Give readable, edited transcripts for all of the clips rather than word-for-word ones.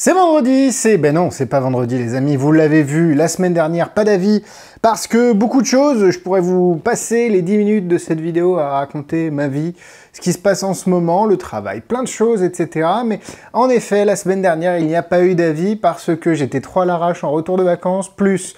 C'est vendredi, ben non, c'est pas vendredi les amis, vous l'avez vu, la semaine dernière, pas d'avis, parce que beaucoup de choses, je pourrais vous passer les 10 minutes de cette vidéo à raconter ma vie, ce qui se passe en ce moment, le travail, plein de choses, etc. Mais en effet, la semaine dernière, il n'y a pas eu d'avis parce que j'étais trop à l'arrache en retour de vacances, plus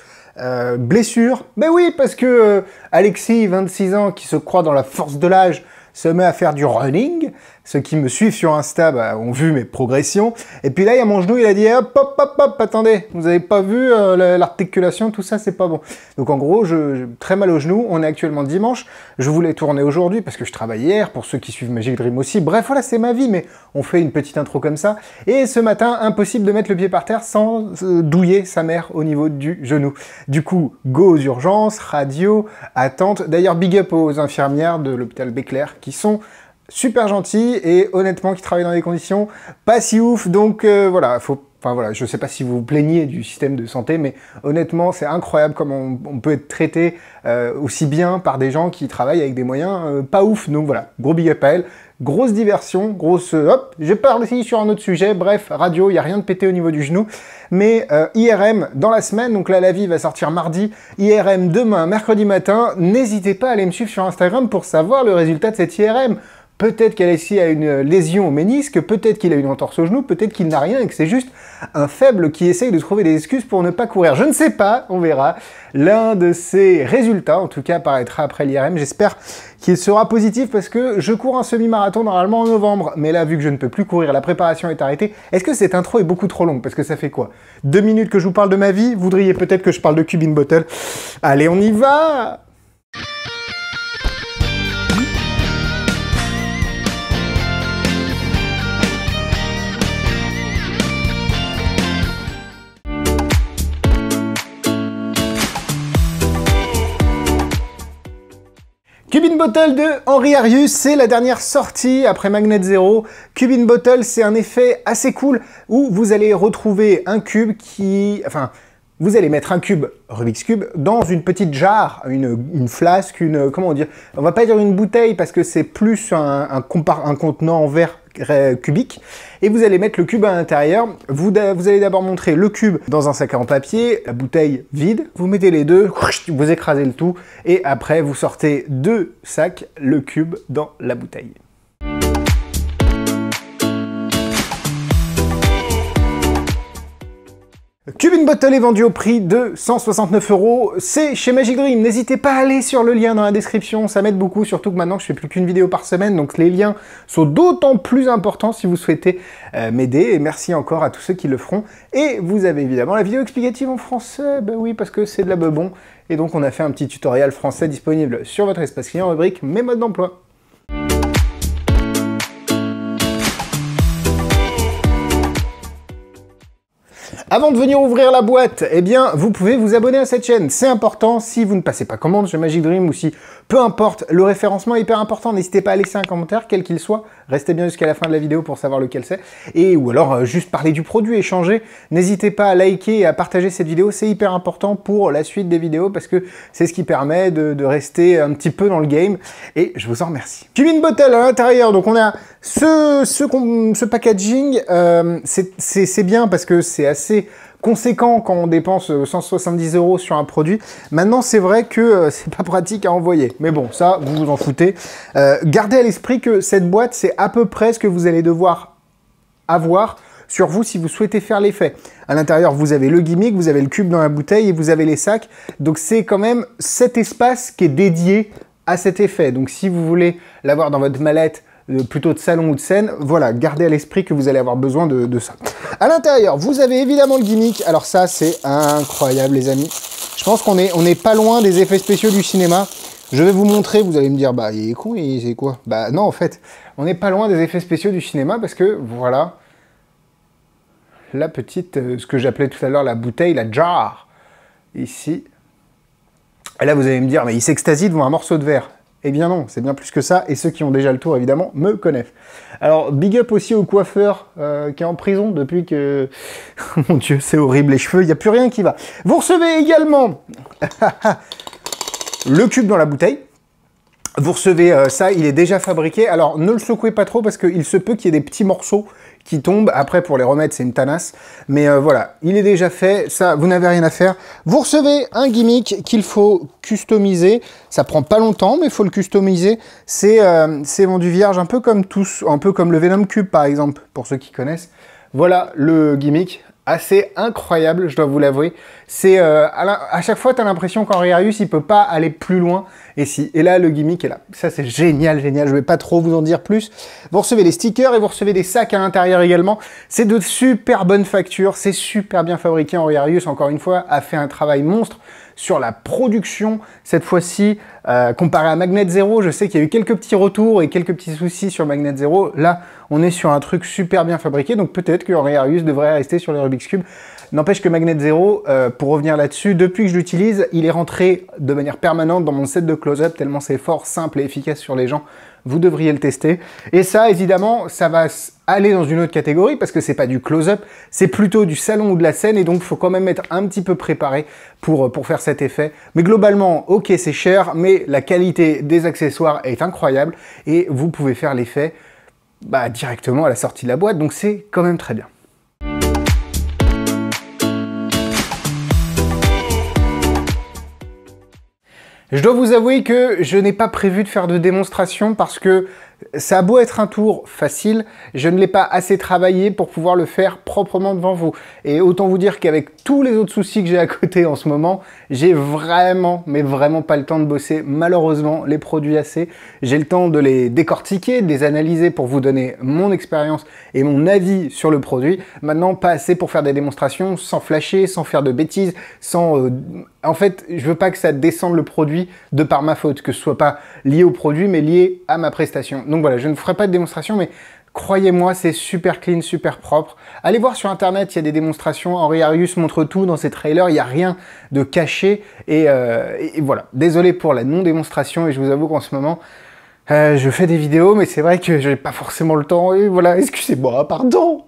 blessure. Ben oui, parce que Alexis, 26 ans, qui se croit dans la force de l'âge, se met à faire du running. Ceux qui me suivent sur Insta ont vu mes progressions. Et puis là, il y a mon genou, il a dit hop, hop, hop, hop, attendez, vous avez pas vu l'articulation, tout ça, c'est pas bon. Donc en gros, j'ai très mal au genou. On est actuellement dimanche. Je voulais tourner aujourd'hui parce que je travaille hier, pour ceux qui suivent Magic Dream aussi. Bref, voilà, c'est ma vie, mais on fait une petite intro comme ça. Et ce matin, impossible de mettre le pied par terre sans douiller sa mère au niveau du genou. Du coup, go aux urgences, radio, attente. D'ailleurs, big up aux infirmières de l'hôpital Béclair qui sont super gentil et honnêtement qui travaille dans des conditions pas si ouf, donc voilà, je sais pas si vous vous plaignez du système de santé, mais honnêtement c'est incroyable comme on peut être traité aussi bien par des gens qui travaillent avec des moyens pas ouf, donc voilà, gros big up à elle, grosse diversion, grosse hop, je parle aussi sur un autre sujet, bref, radio, il n'y a rien de pété au niveau du genou, mais IRM dans la semaine, donc là la vie va sortir mardi, IRM demain, mercredi matin, n'hésitez pas à aller me suivre sur Instagram pour savoir le résultat de cette IRM. Peut-être qu'Alexis a une lésion au ménisque, peut-être qu'il a une entorse au genou, peut-être qu'il n'a rien et que c'est juste un faible qui essaye de trouver des excuses pour ne pas courir. Je ne sais pas, on verra. L'un de ces résultats, en tout cas, apparaîtra après l'IRM. J'espère qu'il sera positif parce que je cours un semi-marathon normalement en novembre. Mais là, vu que je ne peux plus courir, la préparation est arrêtée. Est-ce que cette intro est beaucoup trop longue? Parce que ça fait quoi? 2 minutes que je vous parle de ma vie? Vous voudriez peut-être que je parle de Cube in Bottle? Allez, on y va! Cube in Bottle de Henri Arius, c'est la dernière sortie après Magnet Zero. Cube in Bottle, c'est un effet assez cool où vous allez retrouver un cube vous allez mettre un cube Rubik's Cube dans une petite jarre, une flasque, comment dire, on va pas dire une bouteille parce que c'est plus un contenant en verre cubique, et vous allez mettre le cube à l'intérieur. Vous allez d'abord montrer le cube dans un sac en papier, la bouteille vide, vous mettez les deux, vous écrasez le tout, et après vous sortez 2 sacs, le cube dans la bouteille. Cube in Bottle est vendu au prix de 169 €. C'est chez Magic Dream. N'hésitez pas à aller sur le lien dans la description, ça m'aide beaucoup, surtout que maintenant je fais plus qu'une vidéo par semaine, donc les liens sont d'autant plus importants si vous souhaitez m'aider, et merci encore à tous ceux qui le feront. Et vous avez évidemment la vidéo explicative en français, ben oui, parce que c'est de la bebon, et donc on a fait un petit tutoriel français disponible sur votre espace client, rubrique mes modes d'emploi. Avant de venir ouvrir la boîte, eh bien, vous pouvez vous abonner à cette chaîne. C'est important si vous ne passez pas commande chez Magic Dream ou si, peu importe, le référencement est hyper important. N'hésitez pas à laisser un commentaire, quel qu'il soit. Restez bien jusqu'à la fin de la vidéo pour savoir lequel c'est. Ou alors, juste parler du produit, échanger. N'hésitez pas à liker et à partager cette vidéo. C'est hyper important pour la suite des vidéos parce que c'est ce qui permet de rester un petit peu dans le game. Et je vous en remercie. Cube in Bottle à l'intérieur. Donc, on a ce packaging. C'est bien parce que c'est assez conséquent quand on dépense 170 € sur un produit. Maintenant, c'est vrai que c'est pas pratique à envoyer. Mais bon, ça, vous vous en foutez. Gardez à l'esprit que cette boîte, c'est à peu près ce que vous allez devoir avoir sur vous si vous souhaitez faire l'effet. À l'intérieur, vous avez le gimmick, vous avez le cube dans la bouteille et vous avez les sacs. Donc, c'est quand même cet espace qui est dédié à cet effet. Donc, si vous voulez l'avoir dans votre mallette, plutôt de salon ou de scène, voilà, gardez à l'esprit que vous allez avoir besoin de ça. À l'intérieur, vous avez évidemment le gimmick. Alors ça, c'est incroyable, les amis. Je pense qu'on est pas loin des effets spéciaux du cinéma. Je vais vous montrer, vous allez me dire, bah, il est con, c'est quoi? Bah non, en fait, on n'est pas loin des effets spéciaux du cinéma parce que, voilà, la petite, ce que j'appelais tout à l'heure la bouteille, la jar, ici. Et là, vous allez me dire, mais il s'extasie devant un morceau de verre. Eh bien non, c'est bien plus que ça, et ceux qui ont déjà le tour, évidemment, me connaissent. Alors, big up aussi au coiffeur qui est en prison depuis que... Mon Dieu, c'est horrible, les cheveux, il n'y a plus rien qui va. Vous recevez également le cube dans la bouteille, Vous recevez ça, il est déjà fabriqué. Alors, ne le secouez pas trop parce qu'il se peut qu'il y ait des petits morceaux qui tombent. Après, pour les remettre, c'est une tanasse. Mais voilà, il est déjà fait. Ça, vous n'avez rien à faire. Vous recevez un gimmick qu'il faut customiser. Ça prend pas longtemps, mais il faut le customiser. C'est vendu vierge, un peu comme tous, un peu comme le Venom Cube, par exemple, pour ceux qui connaissent. Voilà le gimmick. Assez incroyable, je dois vous l'avouer. C'est à chaque fois, tu as l'impression qu'Henriarius, il peut pas aller plus loin. Et si, et là, le gimmick est là. Ça, c'est génial, génial. Je vais pas trop vous en dire plus. Vous recevez les stickers et vous recevez des sacs à l'intérieur également. C'est de super bonne facture. C'est super bien fabriqué. Henriarius, encore une fois, a fait un travail monstre sur la production. Cette fois-ci, comparé à Magnet Zero, je sais qu'il y a eu quelques petits retours et quelques petits soucis sur Magnet Zero. Là, on est sur un truc super bien fabriqué. Donc peut-être que Henriarius devrait rester sur les Rubik's Cube. N'empêche que Magnet Zero, pour revenir là-dessus, depuis que je l'utilise, il est rentré de manière permanente dans mon set de close-up, tellement c'est fort, simple et efficace sur les gens. Vous devriez le tester. Et ça, évidemment, ça va aller dans une autre catégorie, parce que c'est pas du close-up, c'est plutôt du salon ou de la scène, et donc il faut quand même être un petit peu préparé pour faire cet effet. Mais globalement, ok, c'est cher, mais la qualité des accessoires est incroyable, et vous pouvez faire l'effet directement à la sortie de la boîte, donc c'est quand même très bien. Je dois vous avouer que je n'ai pas prévu de faire de démonstration parce que ça a beau être un tour facile, je ne l'ai pas assez travaillé pour pouvoir le faire proprement devant vous. Et autant vous dire qu'avec tous les autres soucis que j'ai à côté en ce moment, j'ai vraiment, mais vraiment pas le temps de bosser, malheureusement, les produits assez. J'ai le temps de les décortiquer, de les analyser pour vous donner mon expérience et mon avis sur le produit. Maintenant, pas assez pour faire des démonstrations sans flasher, sans faire de bêtises, sans... En fait, je veux pas que ça descende le produit de par ma faute, que ce soit pas lié au produit, mais lié à ma prestation. Donc voilà, je ne ferai pas de démonstration, mais croyez-moi, c'est super clean, super propre. Allez voir sur internet, il y a des démonstrations. Henriarius montre tout dans ses trailers, il n'y a rien de caché. Et voilà, désolé pour la non-démonstration, et je vous avoue qu'en ce moment, je fais des vidéos, mais c'est vrai que je n'ai pas forcément le temps. Et voilà, excusez-moi, pardon.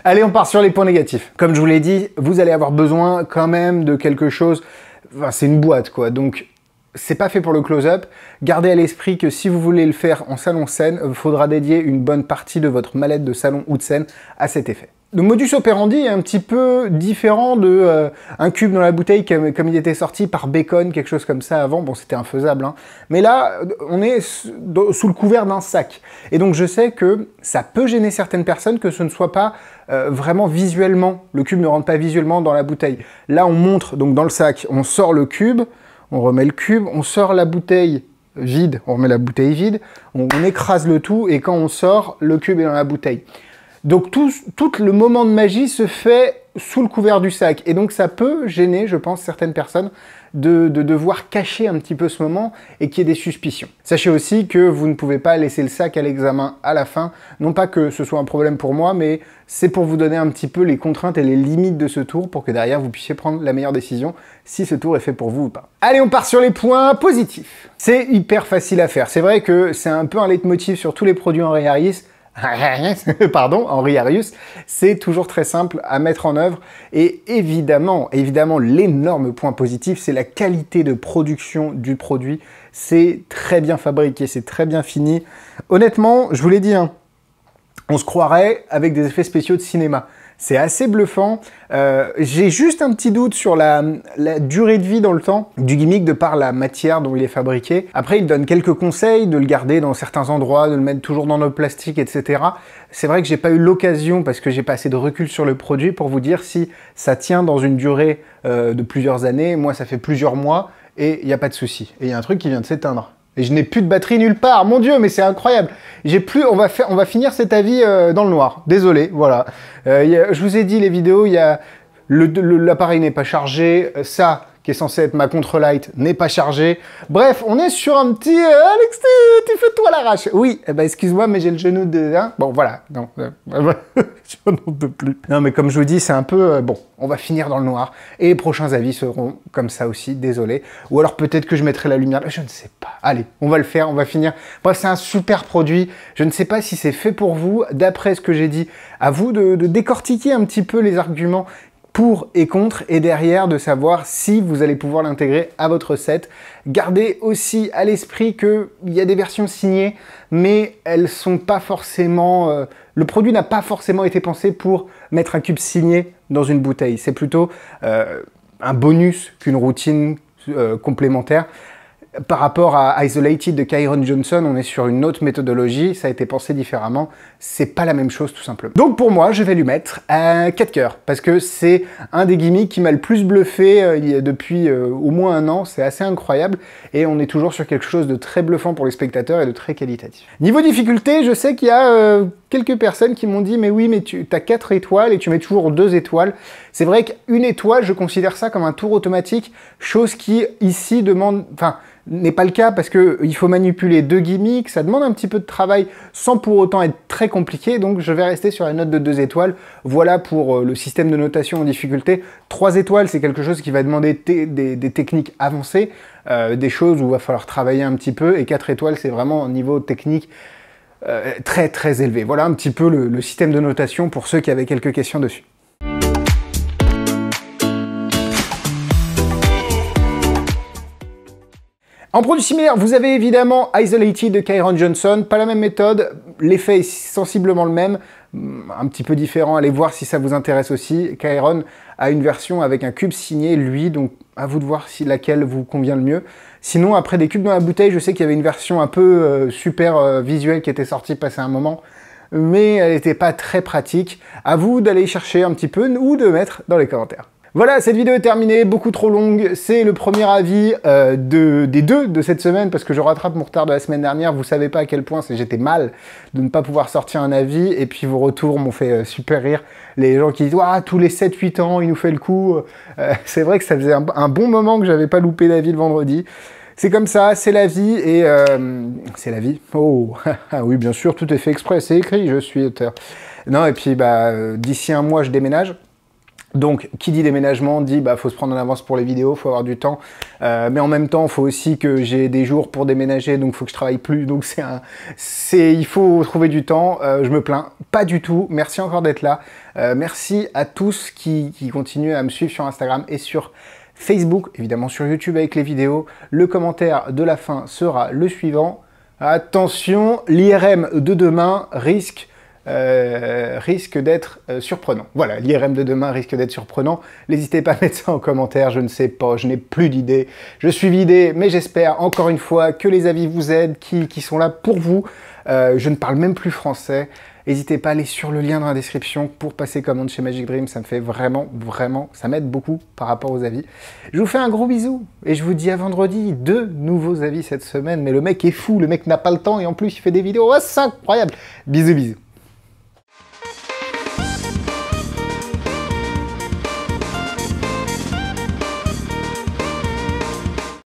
Allez, on part sur les points négatifs. Comme je vous l'ai dit, vous allez avoir besoin quand même de quelque chose... Enfin, c'est une boîte, quoi. Donc, c'est pas fait pour le close-up. Gardez à l'esprit que si vous voulez le faire en salon scène, il faudra dédier une bonne partie de votre mallette de salon ou de scène à cet effet. Le modus operandi est un petit peu différent de un cube dans la bouteille comme il était sorti par Bacon, quelque chose comme ça avant. Bon, c'était infaisable, hein. Mais là, on est sous le couvert d'un sac. Et donc, je sais que ça peut gêner certaines personnes que ce ne soit pas vraiment visuellement. Le cube ne rentre pas visuellement dans la bouteille. Là, on montre, donc dans le sac, on sort le cube, on remet le cube, on sort la bouteille vide, on remet la bouteille vide, on écrase le tout, et quand on sort, le cube est dans la bouteille. Donc tout le moment de magie se fait sous le couvert du sac. Et donc ça peut gêner, je pense, certaines personnes de devoir cacher un petit peu ce moment et qu'il y ait des suspicions. Sachez aussi que vous ne pouvez pas laisser le sac à l'examen à la fin. Non pas que ce soit un problème pour moi, mais c'est pour vous donner un petit peu les contraintes et les limites de ce tour pour que derrière vous puissiez prendre la meilleure décision si ce tour est fait pour vous ou pas. Allez, on part sur les points positifs. C'est hyper facile à faire. C'est vrai que c'est un peu un leitmotiv sur tous les produits Henriarius. Pardon, Henriarius, c'est toujours très simple à mettre en œuvre et évidemment, l'énorme point positif, c'est la qualité de production du produit. C'est très bien fabriqué, c'est très bien fini. Honnêtement, je vous l'ai dit, hein, on se croirait avec des effets spéciaux de cinéma. C'est assez bluffant. J'ai juste un petit doute sur la durée de vie dans le temps du gimmick de par la matière dont il est fabriqué. Après, il donne quelques conseils de le garder dans certains endroits, de le mettre toujours dans notre plastique, etc. C'est vrai que j'ai pas eu l'occasion, parce que j'ai pas assez de recul sur le produit, pour vous dire si ça tient dans une durée de plusieurs années. Moi, ça fait plusieurs mois et il n'y a pas de souci. Et il y a un truc qui vient de s'éteindre. Et je n'ai plus de batterie nulle part, mon Dieu, mais c'est incroyable. J'ai plus, on va finir cet avis dans le noir. Désolé, voilà. Je vous ai dit les vidéos, il y a l'appareil n'est pas chargé, ça qui est censé être ma contre-light n'est pas chargé. Bref, on est sur un petit Alex, tu fais tout à l'arrache. Oui, eh ben excuse-moi, mais j'ai le genou de... Hein, bon, voilà. Non, je n'en peux plus. Non, mais comme je vous dis, c'est un peu... bon, on va finir dans le noir. Et les prochains avis seront comme ça aussi, désolé. Ou alors peut-être que je mettrai la lumière. Je ne sais pas. Allez, on va le faire, on va finir. Bref, c'est un super produit. Je ne sais pas si c'est fait pour vous. D'après ce que j'ai dit, à vous de décortiquer un petit peu les arguments. pour et contre, et derrière de savoir si vous allez pouvoir l'intégrer à votre set. Gardez aussi à l'esprit qu'il y a des versions signées, mais elles sont pas forcément... le produit n'a pas forcément été pensé pour mettre un cube signé dans une bouteille. C'est plutôt un bonus qu'une routine complémentaire. Par rapport à Isolated de Kyron Johnson, on est sur une autre méthodologie, ça a été pensé différemment, c'est pas la même chose tout simplement. Donc pour moi, je vais lui mettre 4 cœurs, parce que c'est un des gimmicks qui m'a le plus bluffé depuis au moins un an, c'est assez incroyable, et on est toujours sur quelque chose de très bluffant pour les spectateurs et de très qualitatif. Niveau difficulté, je sais qu'il y a quelques personnes qui m'ont dit « mais oui, mais tu as 4 étoiles et tu mets toujours 2 étoiles ». C'est vrai qu'une étoile, je considère ça comme un tour automatique, chose qui ici demande... Enfin, n'est pas le cas parce qu'il faut manipuler 2 gimmicks, ça demande un petit peu de travail sans pour autant être très compliqué, donc je vais rester sur la note de 2 étoiles. Voilà pour le système de notation en difficulté. 3 étoiles, c'est quelque chose qui va demander des techniques avancées, des choses où il va falloir travailler un petit peu, et 4 étoiles, c'est vraiment un niveau technique très très élevé. Voilà un petit peu le système de notation pour ceux qui avaient quelques questions dessus. En produit similaire, vous avez évidemment Isolated de Kyron Johnson, pas la même méthode, l'effet est sensiblement le même, un petit peu différent, allez voir si ça vous intéresse aussi. Kyron a une version avec un cube signé, lui, donc à vous de voir si laquelle vous convient le mieux. Sinon, après des cubes dans la bouteille, je sais qu'il y avait une version un peu super visuelle qui était sortie passé un moment, mais elle n'était pas très pratique. À vous d'aller chercher un petit peu ou de mettre dans les commentaires. Voilà, cette vidéo est terminée, beaucoup trop longue, c'est le premier avis des deux de cette semaine, parce que je rattrape mon retard de la semaine dernière, vous savez pas à quel point j'étais mal de ne pas pouvoir sortir un avis, et puis vos retours m'ont fait super rire, les gens qui disent « Ouah, tous les 7-8 ans, il nous fait le coup », c'est vrai que ça faisait un bon moment que j'avais pas loupé d'avis le vendredi. C'est comme ça, c'est la vie, et c'est la vie. Oh, oui, bien sûr, tout est fait exprès, c'est écrit, je suis auteur. Non, et puis d'ici un mois, je déménage. Donc, qui dit déménagement dit faut se prendre en avance pour les vidéos, faut avoir du temps. Mais en même temps, il faut aussi que j'ai des jours pour déménager, donc il faut que je travaille plus. Donc il faut trouver du temps. Je me plains pas du tout. Merci encore d'être là. Merci à tous qui continuent à me suivre sur Instagram et sur Facebook, évidemment sur YouTube avec les vidéos. Le commentaire de la fin sera le suivant. Attention, l'IRM de demain risque d'être surprenant. Voilà, l'IRM de demain risque d'être surprenant. N'hésitez pas à mettre ça en commentaire, je ne sais pas, je n'ai plus d'idées. Je suis vidé, mais j'espère encore une fois que les avis vous aident, qui sont là pour vous. Je ne parle même plus français. N'hésitez pas à aller sur le lien dans la description pour passer commande chez Magic Dream. Ça me fait vraiment, ça m'aide beaucoup par rapport aux avis. Je vous fais un gros bisou et je vous dis à vendredi. 2 nouveaux avis cette semaine. Mais le mec est fou, le mec n'a pas le temps et en plus il fait des vidéos. Oh, c'est incroyable. Bisous, bisous.